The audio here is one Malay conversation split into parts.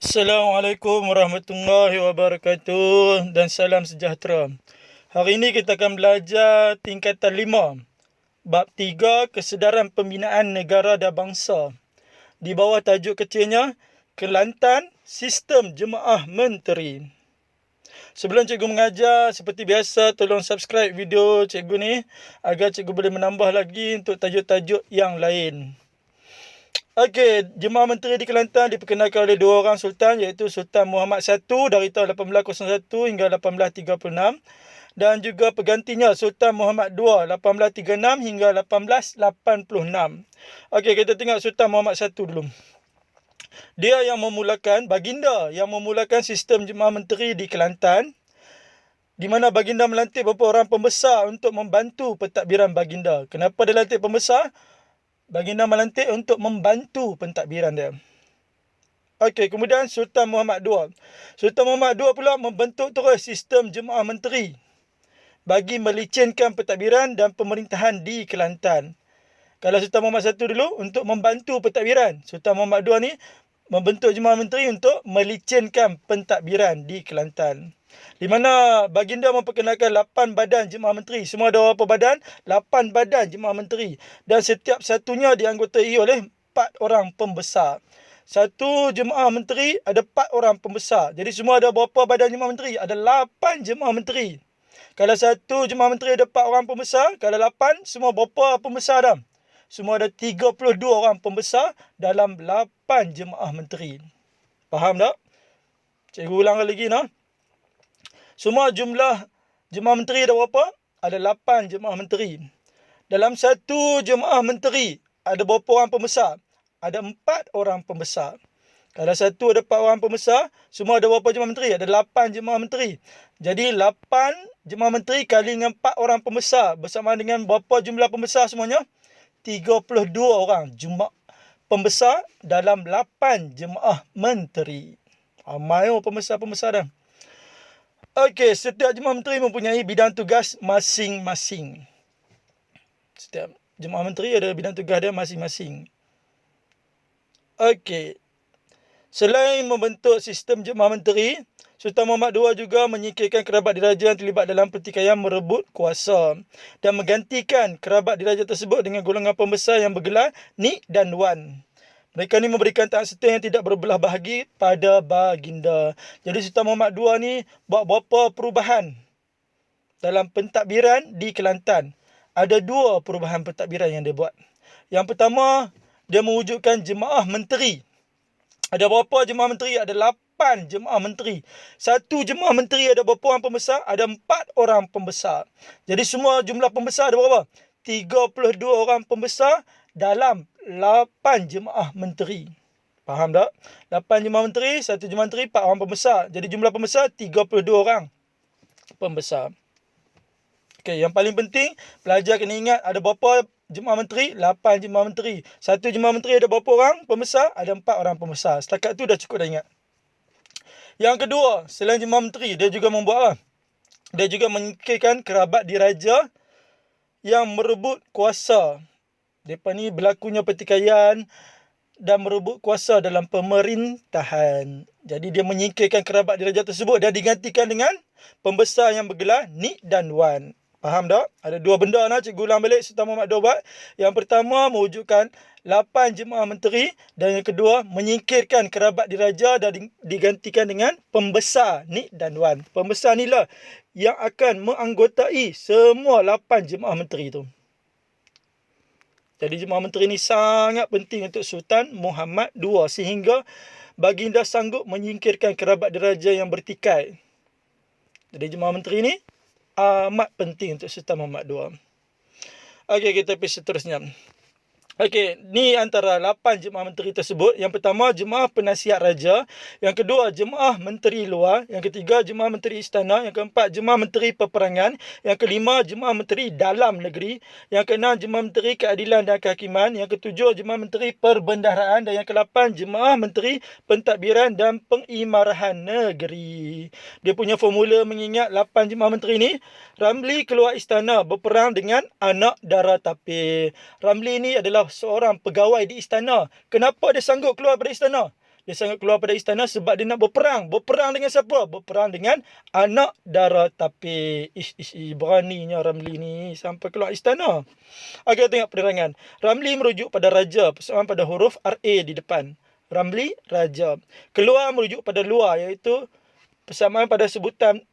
Assalamualaikum warahmatullahi wabarakatuh dan salam sejahtera. Hari ini kita akan belajar tingkatan 5, bab 3, kesedaran pembinaan negara dan bangsa. Di bawah tajuk kecilnya, Kelantan Sistem Jemaah Menteri. Sebelum cikgu mengajar, seperti biasa tolong subscribe video cikgu ni agar cikgu boleh menambah lagi untuk tajuk-tajuk yang lain. Okey, Jemaah Menteri di Kelantan diperkenalkan oleh dua orang Sultan, iaitu Sultan Muhammad I dari tahun 1801 hingga 1836 dan juga penggantinya Sultan Muhammad II 1836 hingga 1886. Okey, kita tengok Sultan Muhammad I dulu. Dia yang memulakan, baginda yang memulakan sistem Jemaah Menteri di Kelantan, di mana baginda melantik beberapa orang pembesar untuk membantu pentadbiran baginda. Kenapa dia lantik pembesar? Baginda melantik untuk membantu pentadbiran dia. Okey, kemudian Sultan Muhammad II. Sultan Muhammad II pula membentuk terus sistem Jemaah Menteri bagi melicinkan pentadbiran dan pemerintahan di Kelantan. Kalau Sultan Muhammad I dulu untuk membantu pentadbiran, Sultan Muhammad II ni membentuk Jemaah Menteri untuk melicinkan pentadbiran di Kelantan. Di mana baginda memperkenalkan 8 badan Jemaah Menteri. Semua ada berapa badan? 8 badan Jemaah Menteri. Dan setiap satunya dianggotai oleh 4 orang pembesar. Satu Jemaah Menteri ada 4 orang pembesar. Jadi semua ada berapa badan Jemaah Menteri? Ada 8 Jemaah Menteri. Kalau satu Jemaah Menteri ada 4 orang pembesar, kalau 8 semua berapa pembesar dah? Semua ada 32 orang pembesar dalam 8 Jemaah Menteri. Faham tak? Cikgu ulang lagi nah. Semua jumlah Jemaah Menteri ada berapa? Ada 8 Jemaah Menteri. Dalam satu Jemaah Menteri ada berapa orang pembesar? Ada 4 orang pembesar. Kalau satu ada 4 orang pembesar, semua ada berapa Jemaah Menteri? Ada 8 Jemaah Menteri. Jadi 8 Jemaah Menteri kali dengan 4 orang pembesar bersama dengan berapa jumlah pembesar semuanya? 32 orang Jemaah pembesar dalam 8 Jemaah Menteri. Ramai pembesar-pembesar dah. Okey, setiap Jemaah Menteri mempunyai bidang tugas masing-masing. Setiap Jemaah Menteri ada bidang tugas dia masing-masing. Okey. Selain membentuk sistem Jemaah Menteri, Sultan Muhammad II juga menyingkirkan kerabat diraja yang terlibat dalam pertikaian merebut kuasa dan menggantikan kerabat diraja tersebut dengan golongan pembesar yang bergelar Nik dan Wan. Mereka ni memberikan taat serta yang tidak berbelah bahagi pada baginda. Jadi Sultan Muhammad II ni buat beberapa perubahan dalam pentadbiran di Kelantan. Ada 2 perubahan pentadbiran yang dia buat. Yang pertama, dia mewujudkan Jemaah Menteri. Ada berapa Jemaah Menteri? Ada 8 Jemaah Menteri. Satu Jemaah Menteri ada berapa orang pembesar? Ada 4 orang pembesar. Jadi semua jumlah pembesar ada berapa? 32 orang pembesar dalam 8 Jemaah Menteri. Faham tak? 8 Jemaah Menteri, 1 Jemaah Menteri, 4 orang pembesar. Jadi jumlah pembesar 32 orang pembesar. Okey, yang paling penting pelajar kena ingat ada berapa Jemaah Menteri? 8 Jemaah Menteri. 1 Jemaah Menteri ada berapa orang pembesar? Ada 4 orang pembesar. Setakat tu dah cukup dah ingat. Yang kedua, selain Jemaah Menteri, dia juga membuat apa? Dia juga menyingkirkan kerabat diraja yang merebut kuasa. Mereka ni berlakunya pertikaian dan merebut kuasa dalam pemerintahan. Jadi dia menyingkirkan kerabat diraja tersebut dan digantikan dengan pembesar yang bergelar Nik dan Wan. Faham tak? Ada 2 benda nak cikgu ulang balik Sultan Muhammad II buat. Yang pertama mewujudkan 8 Jemaah Menteri dan yang kedua menyingkirkan kerabat diraja dan digantikan dengan pembesar Nik dan Wan. Pembesar ni lah yang akan menganggotai semua 8 Jemaah Menteri tu. Jadi Jemaah Menteri ni sangat penting untuk Sultan Muhammad II sehingga baginda sanggup menyingkirkan kerabat diraja yang bertikai. Jadi Jemaah Menteri ni amat penting untuk Sultan Muhammad II. Okey, kita pergi seterusnya. Okey, ni antara 8 Jemaah Menteri tersebut. Yang pertama, Jemaah Penasihat Raja. Yang kedua, Jemaah Menteri Luar. Yang ketiga, Jemaah Menteri Istana. Yang keempat, Jemaah Menteri Peperangan. Yang kelima, Jemaah Menteri Dalam Negeri. Yang keenam, Jemaah Menteri Keadilan dan Kehakiman. Yang ketujuh, Jemaah Menteri Perbendaharaan. Dan yang ke-8, Jemaah Menteri Pentadbiran dan Pengimarahan Negeri. Dia punya formula mengingat 8 Jemaah Menteri ni. Ramli keluar istana berperang dengan anak dara tapir. Ramli ni adalah seorang pegawai di istana. Kenapa dia sanggup keluar dari istana? Dia sangat keluar pada istana sebab dia nak berperang. Berperang dengan siapa? Berperang dengan anak dara tapi. Beraninya Ramli ni sampai keluar istana. Okey, tengok penerangan. Ramli merujuk pada raja, persamaan pada huruf RA di depan. Ramli, raja. Keluar merujuk pada luar, iaitu persamaan pada sebutan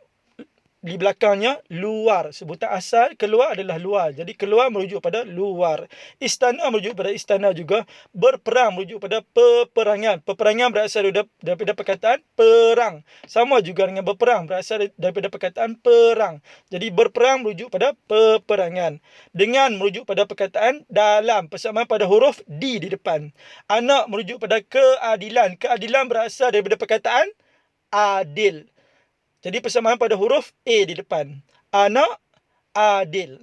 di belakangnya luar. Sebutan asal keluar adalah luar. Jadi keluar merujuk pada luar. Istana merujuk pada istana juga. Berperang merujuk pada peperangan. Peperangan berasal daripada perkataan perang. Sama juga dengan berperang berasal daripada perkataan perang. Jadi berperang merujuk pada peperangan. Dengan merujuk pada perkataan dalam. Persamaan pada huruf D di depan. Anak merujuk pada keadilan. Keadilan berasal daripada perkataan adil. Jadi persamaan pada huruf A di depan. Anak, adil.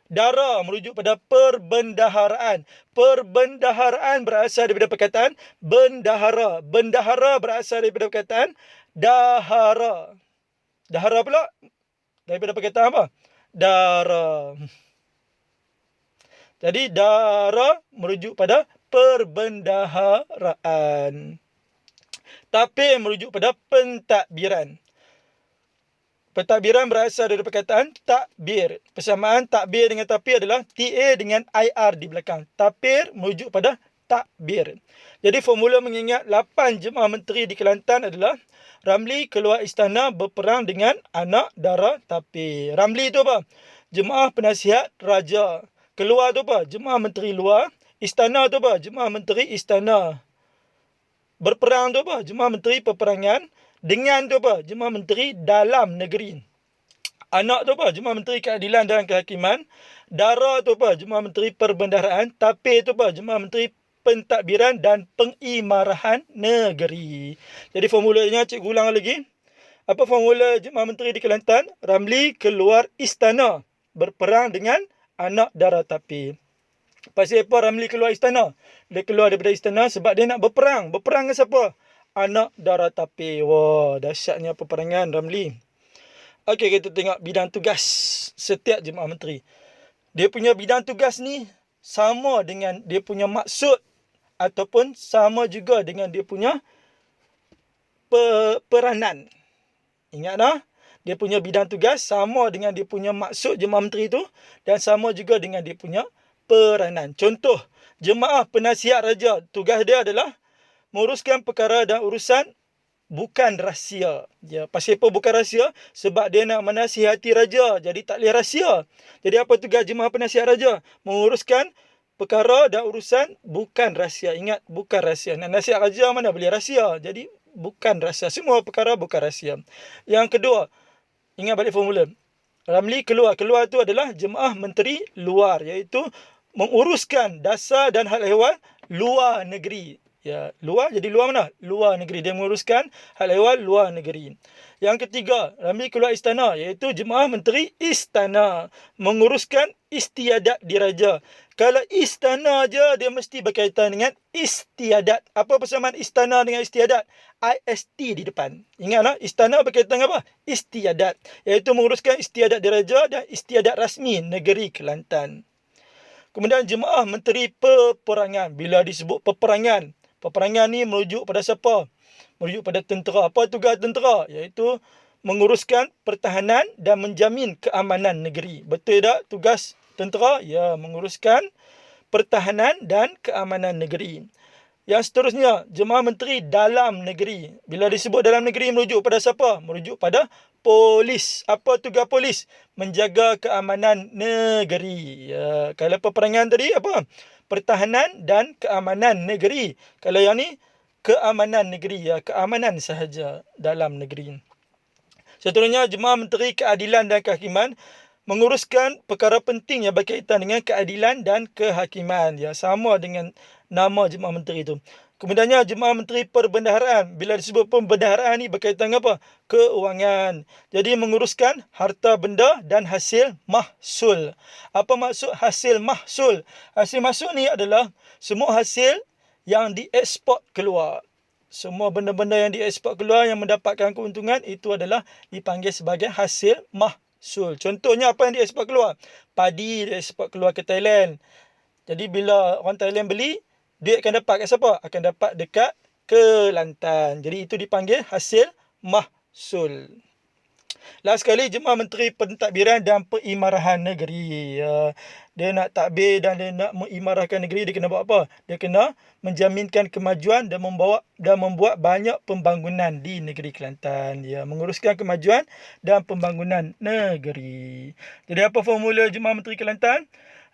Dara merujuk pada perbendaharaan. Perbendaharaan berasal daripada perkataan bendahara. Bendahara berasal daripada perkataan dahara. Dahara pula daripada perkataan apa? Dara. Jadi dara merujuk pada perbendaharaan. Tapir merujuk pada pentadbiran. Pentadbiran berasal dari perkataan takbir. Persamaan takbir dengan tapir adalah TA dengan IR di belakang. Tapir merujuk pada takbir. Jadi formula mengingat 8 jemaah menteri di Kelantan adalah Ramli keluar istana berperang dengan anak dara tapir. Ramli tu apa? Jemaah penasihat raja. Keluar tu apa? Jemaah menteri luar. Istana tu apa? Jemaah menteri istana. Berperang tu apa? Jemaah menteri peperangan. Dengan tu apa? Jemaah menteri dalam negeri. Anak tu apa? Jemaah menteri keadilan dan kehakiman. Dara tu apa? Jemaah menteri perbendaharaan. Tapir tu apa? Jemaah menteri pentadbiran dan pengimarahan negeri. Jadi formulanya cikgu ulang lagi. Apa formula jemaah menteri di Kelantan? Ramli keluar istana berperang dengan anak dara tapir. Pasal apa Ramli keluar istana? Dia keluar daripada istana sebab dia nak berperang. Berperang dengan siapa? Anak dara tapir. Wah, dahsyatnya peperangan Ramli. Okey, kita tengok bidang tugas setiap jemaah menteri. Dia punya bidang tugas ni sama dengan dia punya maksud ataupun sama juga dengan dia punya peranan. Ingat dah? Dia punya bidang tugas sama dengan dia punya maksud jemaah menteri tu dan sama juga dengan dia punya peranan. Contoh, jemaah penasihat raja, tugas dia adalah menguruskan perkara dan urusan bukan rahsia. Ya, pasal apa bukan rahsia? Sebab dia nak menasihati raja, jadi tak boleh rahsia. Jadi apa tugas jemaah penasihat raja? Menguruskan perkara dan urusan bukan rahsia. Ingat, bukan rahsia. Nak nasihat raja mana boleh rahsia. Jadi bukan rahsia. Semua perkara bukan rahsia. Yang kedua, ingat balik formula. Ramli keluar. Keluar tu adalah jemaah menteri luar, iaitu menguruskan dasar dan hal ehwal luar negeri. Ya, luar jadi luar mana? Luar negeri. Dia menguruskan hal ehwal luar negeri. Yang ketiga, Ramli keluar istana, iaitu jemaah menteri istana menguruskan istiadat diraja. Kalau istana aja dia mesti berkaitan dengan istiadat. Apa persamaan istana dengan istiadat? IST di depan. Ingatlah, istana berkaitan dengan apa? Istiadat, iaitu menguruskan istiadat diraja dan istiadat rasmi negeri Kelantan. Kemudian jemaah menteri peperangan. Bila disebut peperangan, peperangan ni merujuk pada siapa? Merujuk pada tentera. Apa tugas tentera? Iaitu menguruskan pertahanan dan menjamin keamanan negeri. Betul tak tugas tentera? Ya, menguruskan pertahanan dan keamanan negeri. Yang seterusnya, jemaah menteri dalam negeri. Bila disebut dalam negeri merujuk pada siapa? Merujuk pada polis. Apa tugas polis? Menjaga keamanan negeri. Ya, kalau peperangan tadi apa? Pertahanan dan keamanan negeri. Kalau yang ni keamanan negeri, ya, keamanan sahaja dalam negeri. Seterusnya, jemaah menteri keadilan dan kehakiman menguruskan perkara penting yang berkaitan dengan keadilan dan kehakiman. Ya, sama dengan nama jemaah menteri itu. Kemudiannya jemaah menteri perbendaharaan. Bila disebut perbendaharaan ni berkaitan dengan apa? Keuangan. Jadi menguruskan harta benda dan hasil mahsul. Apa maksud hasil mahsul? Hasil mahsul ni adalah semua hasil yang dieksport keluar. Semua benda-benda yang dieksport keluar yang mendapatkan keuntungan itu adalah dipanggil sebagai hasil mahsul. Contohnya apa yang dieksport keluar? Padi dieksport keluar ke Thailand. Jadi bila orang Thailand beli, duit akan dapat kat siapa? Akan dapat dekat Kelantan. Jadi itu dipanggil hasil mahsul. Last sekali, Jemaah Menteri Pentadbiran dan Peimarahan Negeri. Dia nak takbir dan dia nak mengimarahkan negeri, dia kena buat apa? Dia kena menjaminkan kemajuan dan membuat banyak pembangunan di negeri Kelantan. Menguruskan kemajuan dan pembangunan negeri. Jadi apa formula Jemaah Menteri Kelantan?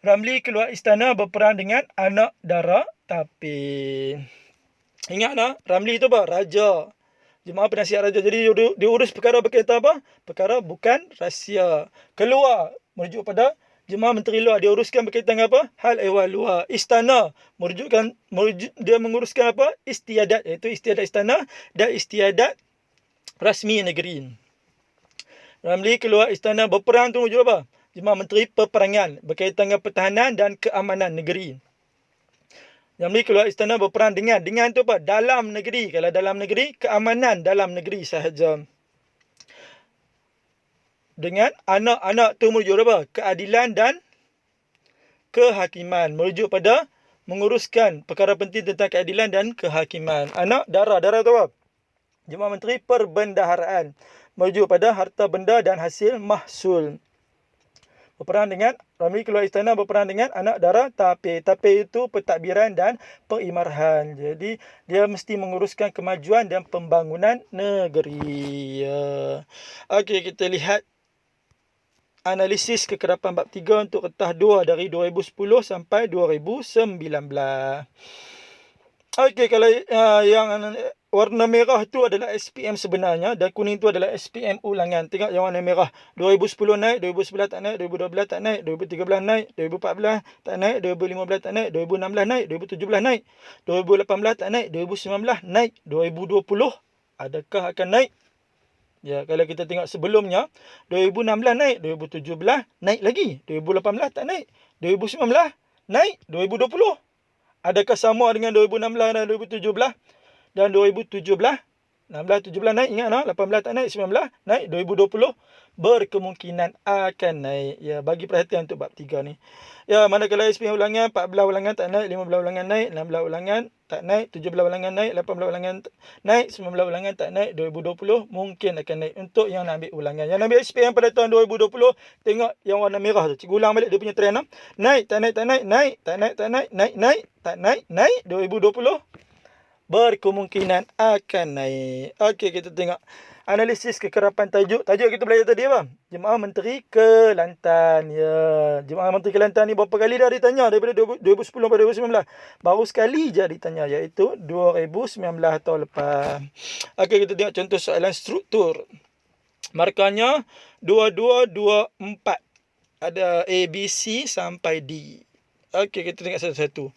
Ramli keluar istana berperang dengan anak dara tapir. Ingat tak? Ramli itu apa? Raja. Jemaah penasihat raja. Jadi dia urus perkara berkaitan apa? Perkara bukan rahsia. Keluar merujuk pada Jemaah Menteri Luar. Dia uruskan berkaitan dengan apa? Hal ehwal luar. Istana dia menguruskan apa? Istiadat. Iaitu istiadat istana dan istiadat rasmi negeri. Ramli keluar istana berperang tu merujuk apa? Jemaah Menteri Peperangan. Berkaitan dengan pertahanan dan keamanan negeri. Ramli keluar istana berperang dengan tu apa? Dalam negeri. Kalau dalam negeri, keamanan dalam negeri sahaja. Dengan anak-anak tu merujuk apa? Keadilan dan kehakiman. Merujuk pada menguruskan perkara penting tentang keadilan dan kehakiman. Anak dara tu apa? Jemaah Menteri Perbendaharaan. Merujuk pada harta benda dan hasil mahsul. Ramli keluar istana berperang dengan anak dara tapir. Tapir itu pentadbiran dan peimarahan. Jadi dia mesti menguruskan kemajuan dan pembangunan negeri. Okey, kita lihat analisis kekerapan bab 3 untuk kertas 2 dari 2010 sampai 2019. Okey, kalau yang warna merah tu adalah SPM sebenarnya dan kuning tu adalah SPM ulangan. Tengok yang warna merah. 2010 naik, 2011 tak naik, 2012 tak naik, 2013 naik, 2014 tak naik, 2015 tak naik, 2016 naik, 2017 naik, 2018 tak naik, 2019 naik, 2020 adakah akan naik? Ya, kalau kita tengok sebelumnya, 2016 naik, 2017 naik lagi, 2018 tak naik, 2019 naik, 2020 adakah sama dengan 2016 dan 2017? Dan 2017, 16, 17 naik, ingat tak? 18 tak naik, 19 naik, 2020 berkemungkinan akan naik. Ya, bagi perhatian untuk bab 3 ni. Ya, manakala SPM ulangan, 14 ulangan tak naik, 15 ulangan naik, 16 ulangan tak naik, 17 ulangan naik, 18 ulangan naik, 19 ulangan tak naik, 2020 mungkin akan naik untuk yang nak ambil ulangan. Yang nak ambil SPM pada tahun 2020, tengok yang warna merah tu. Cikgu ulang balik dia punya trend. Naik, tak naik, tak naik, naik, tak naik, tak naik, naik, naik, tak naik, naik, 2020 berkemungkinan akan naik. Okey, kita tengok analisis kekerapan tajuk. Tajuk kita belajar tadi apa? Jemaah Menteri Kelantan. Ya, Jemaah Menteri Kelantan ni berapa kali dah ditanya daripada 2010 sampai 2019? Baru sekali je ditanya, iaitu 2019 tahun lepas. Okey, kita tengok contoh soalan struktur. Markahnya 2224. Ada A, B, C sampai D. Okey, kita tengok satu-satu.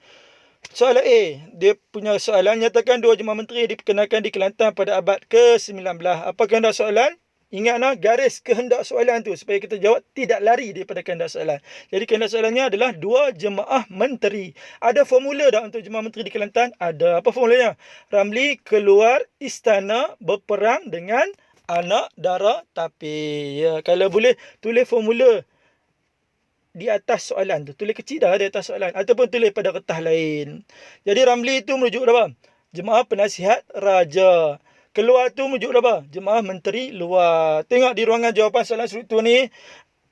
Soalan A, dia punya soalan, nyatakan 2 jemaah menteri diperkenalkan di Kelantan pada abad ke-19. Apa kehendak soalan? Ingat garis kehendak soalan tu supaya kita jawab tidak lari daripada kehendak soalan. Jadi kehendak soalannya adalah 2 jemaah menteri. Ada formula dah untuk jemaah menteri di Kelantan? Ada. Apa formulanya? Ramli keluar istana berperang dengan anak dara tapir. Ya, kalau boleh tulis formula di atas soalan tu. Tulis kecil dah di atas soalan. Ataupun tulis pada kertas lain. Jadi Ramli tu merujuk apa? Jemaah penasihat raja. Keluar tu merujuk apa? Jemaah menteri luar. Tengok di ruangan jawapan soalan struktur ni.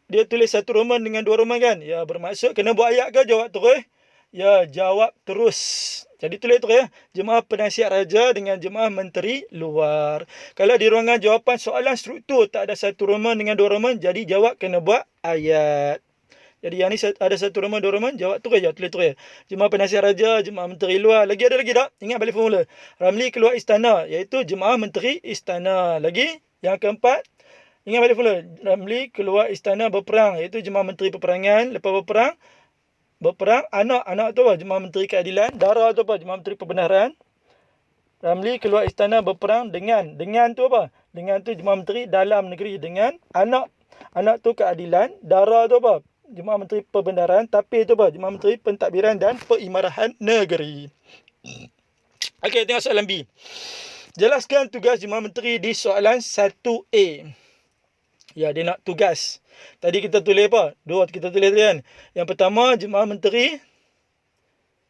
Dia tulis 1 roman dengan 2 roman kan? Ya, bermaksud kena buat ayat ke jawab terus? Ya, jawab terus. Jadi tulis terus ya. Jemaah penasihat raja dengan jemaah menteri luar. Kalau di ruangan jawapan soalan struktur tak ada 1 roman dengan 2 roman, jadi jawab kena buat ayat. Jadi yang ni ada 1 roman, 2 roman, jawab terus je, tulis terus. Jemaah penasihat raja, jemaah menteri luar. Lagi ada lagi tak? Ingat balik formula. Ramli keluar istana, iaitu jemaah menteri istana. Lagi yang keempat, ingat balik formula. Ramli keluar istana berperang, iaitu jemaah menteri peperangan. Lepas berperang anak tu apa? Jemaah menteri keadilan. Dara tu apa? Jemaah menteri perbendaharaan. Ramli keluar istana berperang dengan tu apa? Dengan tu jemaah menteri dalam negeri. Dengan anak tu keadilan. Dara tu apa? Jemaah Menteri Perbendaharaan. Tapir tu apa? Jemaah Menteri Pentadbiran dan Peimarahan Negeri. Okey, tengok soalan B. Jelaskan tugas Jemaah Menteri di soalan 1A. Ya, dia nak tugas. Tadi kita tulis apa? 2 kita tulis kan. Yang pertama, Jemaah Menteri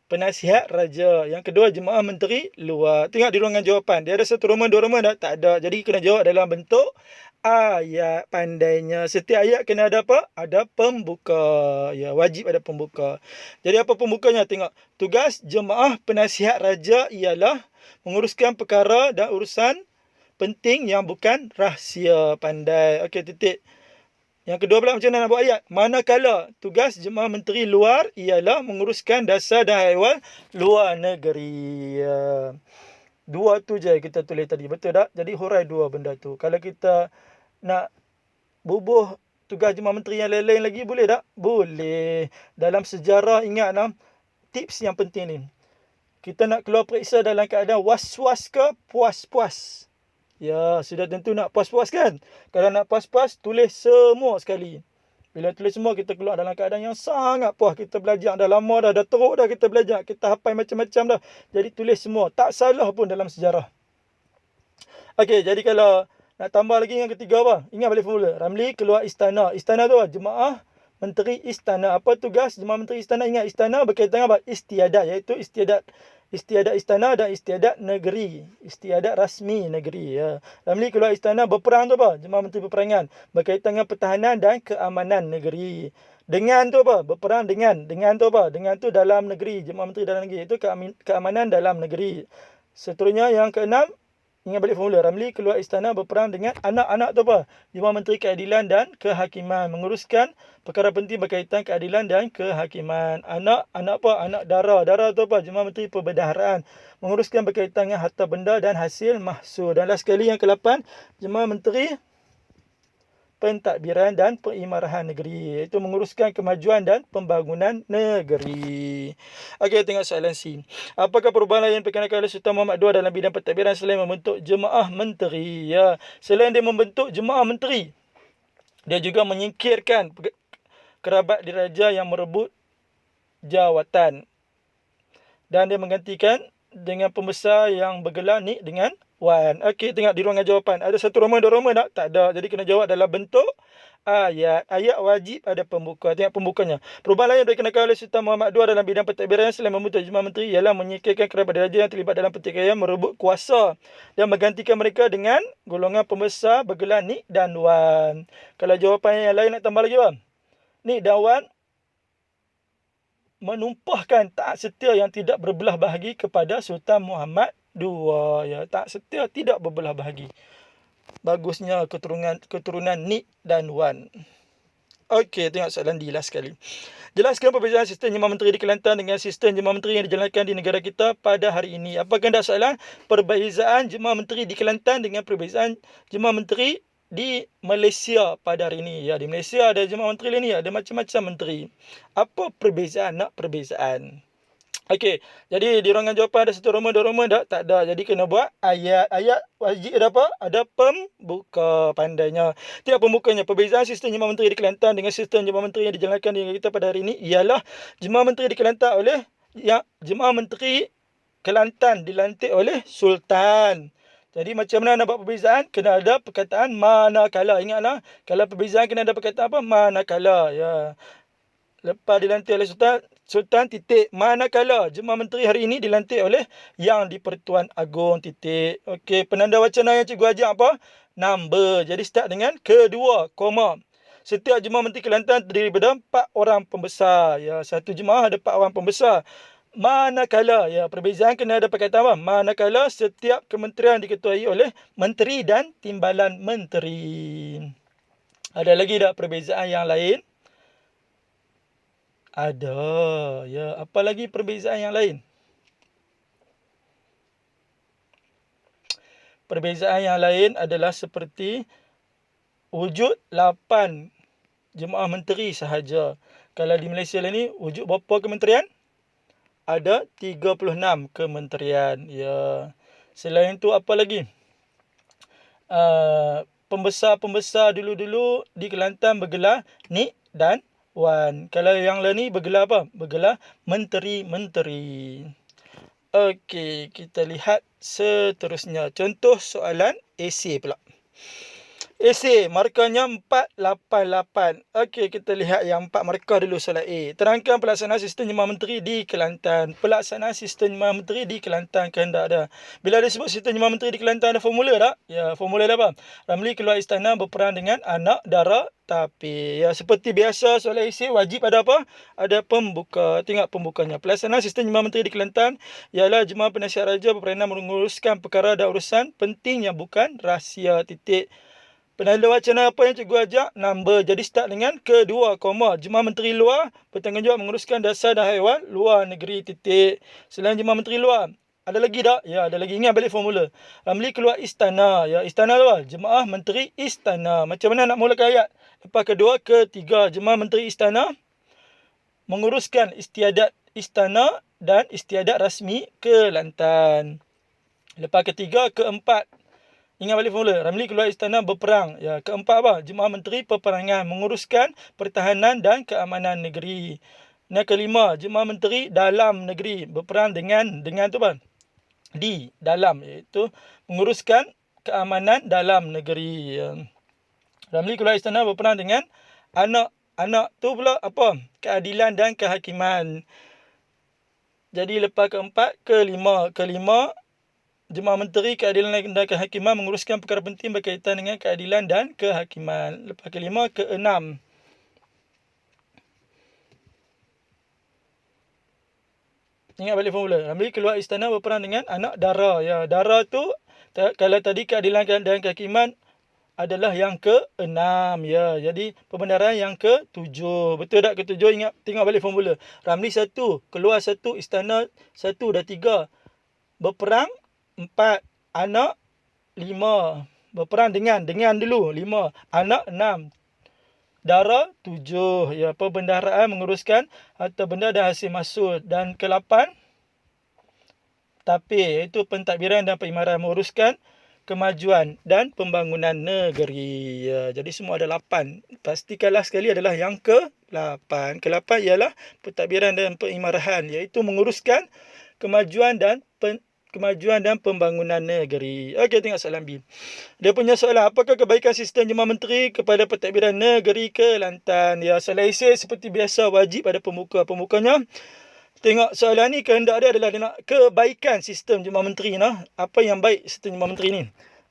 penasihat raja. Yang kedua, jemaah menteri luar. Tengok di ruangan jawapan. Dia ada satu roman, dua roman tak ada. Jadi kena jawab dalam bentuk ayat. Pandainya. Setiap ayat kena ada apa? Ada pembuka. Ya, wajib ada pembuka. Jadi apa pembukanya? Tengok. Tugas jemaah penasihat raja ialah menguruskan perkara dan urusan penting yang bukan rahsia. Pandai. Okey, titik. Yang kedua pula macam mana nak buat ayat? Manakala tugas jemaah menteri luar ialah menguruskan dasar dan haiwan luar negeri. Dua tu je kita tulis tadi. Betul tak? Jadi hurai dua benda tu. Kalau kita nak bubuh tugas jemaah menteri yang lain-lain lagi, boleh tak? Boleh. Dalam sejarah ingat tips yang penting ni. Kita nak keluar periksa dalam keadaan was-was ke puas-puas? Ya, sudah tentu nak puas-puas kan? Kalau nak puas-puas, tulis semua sekali. Bila tulis semua, kita keluar dalam keadaan yang sangat puas. Kita belajar dah lama dah teruk dah kita belajar. Kita hafal macam-macam dah. Jadi tulis semua. Tak salah pun dalam sejarah. Okey, jadi kalau nak tambah lagi yang ketiga apa? Ingat balik formula. Ramli keluar istana. Istana tu apa? Jemaah menteri istana. Apa tugas jemaah menteri istana? Ingat istana berkaitan apa? Istiadat. Iaitu istiadat istana dan istiadat negeri. Istiadat rasmi negeri. Ya. Ramli keluar istana berperang tu apa? Jemaah menteri peperangan. Berkaitan dengan pertahanan dan keamanan negeri. Dengan tu apa? Berperang dengan. Dengan tu apa? Dengan tu dalam negeri. Jemaah menteri dalam negeri. Itu keamanan dalam negeri. Seterusnya yang keenam. Ingat balik formula. Ramli keluar istana berperang dengan anak-anak tu apa? Jemaah Menteri Keadilan dan Kehakiman. Menguruskan perkara penting berkaitan keadilan dan kehakiman. Anak apa? Anak dara. Dara tu apa? Jemaah Menteri Perbendaharaan. Menguruskan berkaitan dengan harta benda dan hasil mahsul. Dan last sekali yang ke-8. Jemaah Menteri Pentadbiran dan Perimarahan Negeri, iaitu menguruskan kemajuan dan pembangunan negeri. Okey, tengok soalan C. Apakah perubahan lain perkenalkan oleh Sultan Muhammad II dalam bidang pentadbiran selain membentuk jemaah menteri? Ya, selain dia membentuk jemaah menteri, dia juga menyingkirkan kerabat diraja yang merebut jawatan. Dan dia menggantikan dengan pembesar yang bergelar Nik dengan Wan. Okey, tengok di ruangan jawapan. Ada satu roman, dua roman tak? Tak ada. Jadi kena jawab dalam bentuk ayat. Ayat wajib ada pembuka. Tengok pembukanya. Perubahan lain yang dikenakan oleh Sultan Muhammad II dalam bidang pentadbiran selain membentuk jemaah menteri ialah menyingkirkan kerabat diraja yang terlibat dalam pertikaian merebut kuasa dan menggantikan mereka dengan golongan pembesar bergelar Nik dan Wan. Kalau jawapan yang lain nak tambah lagi apa? Nik dan Wan menumpahkan taat setia yang tidak berbelah bahagi kepada Sultan Muhammad II. Ya, taat setia tidak berbelah bahagi. Bagusnya keturunan Nik dan Wan. Okey, tengok soalan D last sekali. Jelaskan perbezaan sistem jemaah menteri di Kelantan dengan sistem jemaah menteri yang dijalankan di negara kita pada hari ini. Apa kehendak soalan? Perbezaan jemaah menteri di Kelantan dengan perbezaan jemaah menteri di Malaysia pada hari ini. Ya, di Malaysia ada jemaah menteri ni, ada macam-macam menteri. Apa perbezaan? Nak perbezaan. Okey, jadi di ruangan jawapan ada satu roman, dua roman tak? Tak ada. Jadi kena buat ayat. Ayat wajib ada apa? Ada pembuka. Pandainya. Tiap pembukanya. Perbezaan sistem jemaah menteri di Kelantan dengan sistem jemaah menteri yang dijalankan di negara kita pada hari ini ialah jemaah menteri di Kelantan jemaah menteri Kelantan dilantik oleh Sultan. Jadi macam mana nak buat perbezaan? Kena ada perkataan manakala. Ingatlah, kalau perbezaan kena ada perkataan apa? Manakala. Ya. Lepas dilantik oleh Sultan titik. Manakala jemaah menteri hari ini dilantik oleh Yang di-Pertuan Agong titik. Okey, penanda wacana yang cikgu ajar apa? Number. Jadi start dengan kedua, koma. Setiap jemaah menteri Kelantan terdiri daripada 4 orang pembesar. Ya, satu jemaah ada 4 orang pembesar. Manakala, ya, perbezaan kena ada perkataan apa? Manakala setiap kementerian diketuai oleh menteri dan timbalan menteri. Ada lagi tak perbezaan yang lain? Ada. Ya, apa lagi perbezaan yang lain? Perbezaan yang lain adalah seperti wujud 8 jemaah menteri sahaja. Kalau di Malaysia ni wujud berapa kementerian? Ada 36 kementerian. Ya. Selain itu apa lagi? Pembesar-pembesar dulu-dulu di Kelantan bergelar Nik dan Wan. Kalau yang lain ni bergelar apa? Bergelar menteri-menteri. Okey, kita lihat seterusnya. Contoh soalan esei pula. Esei, markahnya 488. Okey, kita lihat yang 4 markah dulu soalan A. Terangkan pelaksanaan sistem Jemaah Menteri di Kelantan. Pelaksanaan sistem Jemaah Menteri di Kelantan kehendak ada. Bila ada sebut sistem Jemaah Menteri di Kelantan ada formula tak? Ya, formula dia apa? Ramli keluar istana berperang dengan anak dara tapi. Ya, seperti biasa soalan esei wajib ada apa? Ada pembuka. Tengok pembukanya. Pelaksanaan sistem Jemaah Menteri di Kelantan ialah Jemaah Penasihat Raja berperanan menguruskan perkara dan urusan penting yang bukan rahsia. Titik. Penanda wacana apa yang cikgu ajak? Number. Jadi start dengan kedua, koma. Jemaah Menteri Luar bertanggungjawab menguruskan dasar dan haiwan luar negeri, titik. Selain Jemaah Menteri Luar, ada lagi tak? Ya, ada lagi. Ingat balik formula. Ramli keluar istana. Ya, istana luar. Jemaah Menteri Istana. Macam mana nak mulakan ayat? Lepas kedua, ketiga. Jemaah Menteri Istana menguruskan istiadat istana dan istiadat rasmi Kelantan. Lepas ketiga, keempat. Ingat balik formula. Ramli keluar istana berperang. Ya, keempat apa? Jemaah Menteri Peperangan menguruskan pertahanan dan keamanan negeri. Yang kelima, Jemaah Menteri Dalam Negeri berperang dengan tu apa? Di dalam, iaitu menguruskan keamanan dalam negeri. Ya. Ramli keluar istana berperang dengan anak tu pula apa? Keadilan dan kehakiman. Jadi lepas keempat, kelima. Jemaah Menteri Keadilan dan Kehakiman menguruskan perkara penting berkaitan dengan keadilan dan kehakiman. Lepas kelima, keenam. Ingat balik formula. Ramli keluar istana berperang dengan anak dara. Ya, dara tu kalau tadi keadilan dan kehakiman adalah yang keenam. Ya, jadi pembenaran yang ketujuh. Betul tak ketujuh? Ingat, tengok balik formula. Ramli 1, keluar 1, istana 1 dah 3. Berperang 4, anak 5. Berperang dengan dulu 5. Anak 6. Dara 7. Ya, perbendaharaan menguruskan harta benda dan hasil masuk. Dan ke-8, tapir, iaitu pentadbiran dan pengimaran menguruskan kemajuan dan pembangunan negeri. Ya, jadi semua ada 8. Pastikanlah sekali adalah yang ke-8. Ke-8 ialah pentadbiran dan pengimarahan, iaitu menguruskan kemajuan dan pembangunan negeri. Okey, tengok soalan B. Dia punya soalan, apakah kebaikan sistem Jemaah Menteri kepada pentadbiran negeri Kelantan? Ya, soalan esei seperti biasa wajib ada pembuka. Pembukanya, tengok soalan ni kehendak dia adalah dia nak kebaikan sistem Jemaah Menteri. Apa yang baik sistem Jemaah Menteri ni?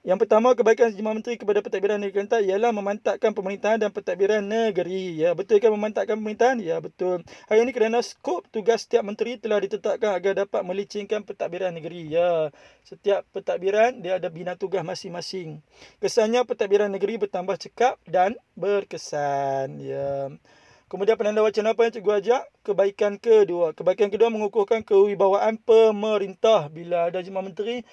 Yang pertama, kebaikan Jemaah Menteri kepada pentadbiran negeri Kelantan ialah memantapkan pemerintahan dan pentadbiran negeri. Ya, betul kan memantapkan pemerintahan? Ya, betul. Hari ini kerana skop tugas setiap menteri telah ditetapkan agar dapat melicingkan pentadbiran negeri. Ya, setiap pentadbiran dia ada bina tugas masing-masing. Kesannya pentadbiran negeri bertambah cekap dan berkesan. Ya. Kemudian penanda wacana apa yang cikgu ajak? Kebaikan kedua. Kebaikan kedua mengukuhkan kewibawaan pemerintah. Bila ada Jemaah Menteri,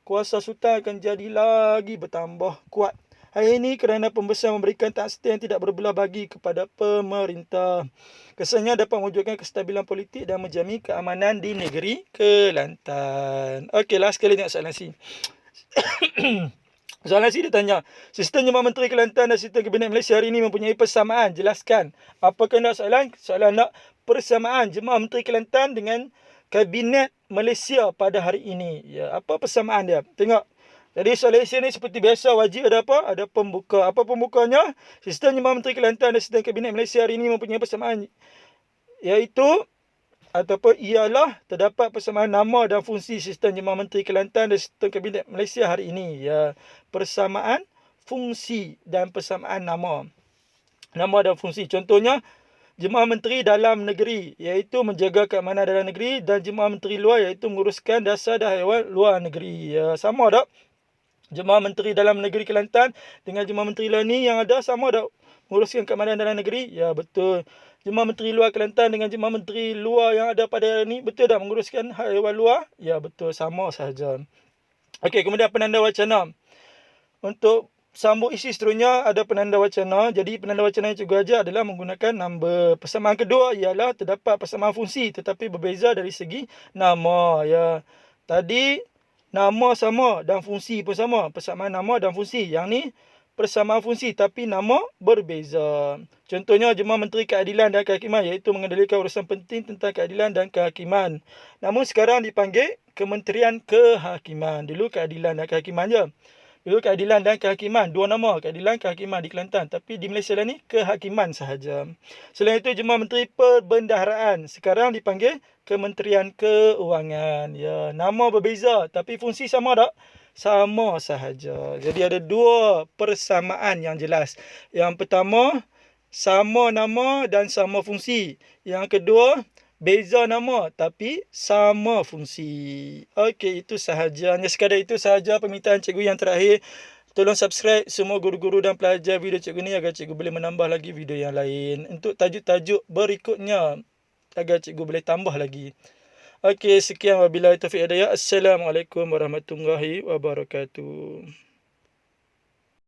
kuasa sultan akan jadi lagi bertambah kuat. Hari ini kerana pembesar memberikan taksir yang tidak berbelah bagi kepada pemerintah. Kesannya dapat mewujudkan kestabilan politik dan menjamin keamanan di negeri Kelantan. Okey, last sekali tengok soalan C. Soalan C dia tanya, sistem Jemaah Menteri Kelantan dan sistem Kabinet Malaysia hari ini mempunyai persamaan. Jelaskan. Apa kena soalan? Soalan nak persamaan Jemaah Menteri Kelantan dengan Kabinet Malaysia pada hari ini. Ya, apa persamaan dia? Tengok. Jadi soalan esei ni seperti biasa wajib ada apa? Ada pembuka. Apa pembukanya? Sistem Jemaah Menteri Kelantan dan sistem Kabinet Malaysia hari ini mempunyai persamaan, iaitu ataupun ialah terdapat persamaan nama dan fungsi sistem Jemaah Menteri Kelantan dan sistem Kabinet Malaysia hari ini. Ya, persamaan fungsi dan persamaan nama. Nama dan fungsi. Contohnya, Jemaah Menteri Dalam Negeri, iaitu menjaga keamanan dalam negeri, dan Jemaah Menteri Luar, iaitu menguruskan dasar dan haiwan luar negeri. Ya, sama tak? Jemaah Menteri Dalam Negeri Kelantan dengan Jemaah Menteri Luar ni yang ada sama tak? Menguruskan keamanan dalam negeri? Ya, betul. Jemaah Menteri Luar Kelantan dengan Jemaah Menteri Luar yang ada pada hari ini, betul tak? Menguruskan haiwan luar? Ya, betul. Sama sahaja. Okey, kemudian penanda wacana. Untuk sambung isi seterusnya ada penanda wacana. Jadi penanda wacana yang cikgu ajar adalah menggunakan number. Persamaan kedua ialah terdapat persamaan fungsi tetapi berbeza dari segi nama. Ya, tadi nama sama dan fungsi pun sama. Persamaan nama dan fungsi. Yang ni persamaan fungsi tapi nama berbeza. Contohnya Jemaah Menteri Keadilan dan Kehakiman, iaitu mengendalikan urusan penting tentang keadilan dan kehakiman. Namun sekarang dipanggil Kementerian Kehakiman. Dulu Keadilan dan Kehakiman je. Dulu keadilan dan kehakiman, dua nama, keadilan kehakiman di Kelantan, tapi di Malaysia lah ni kehakiman sahaja. Selain itu Jemaah Menteri Perbendaharaan, sekarang dipanggil Kementerian Keuangan. Ya, nama berbeza tapi fungsi sama tak? Sama sahaja. Jadi ada dua persamaan yang jelas. Yang pertama, sama nama dan sama fungsi. Yang kedua, beza nama tapi sama fungsi. Okey, itu sahaja. Hanya sekadar itu sahaja permintaan cikgu yang terakhir. Tolong subscribe semua guru-guru dan pelajar video cikgu ni agar cikgu boleh menambah lagi video yang lain. Untuk tajuk-tajuk berikutnya agar cikgu boleh tambah lagi. Okey, sekian wabillahi taufiq hidayah. Assalamualaikum warahmatullahi wabarakatuh.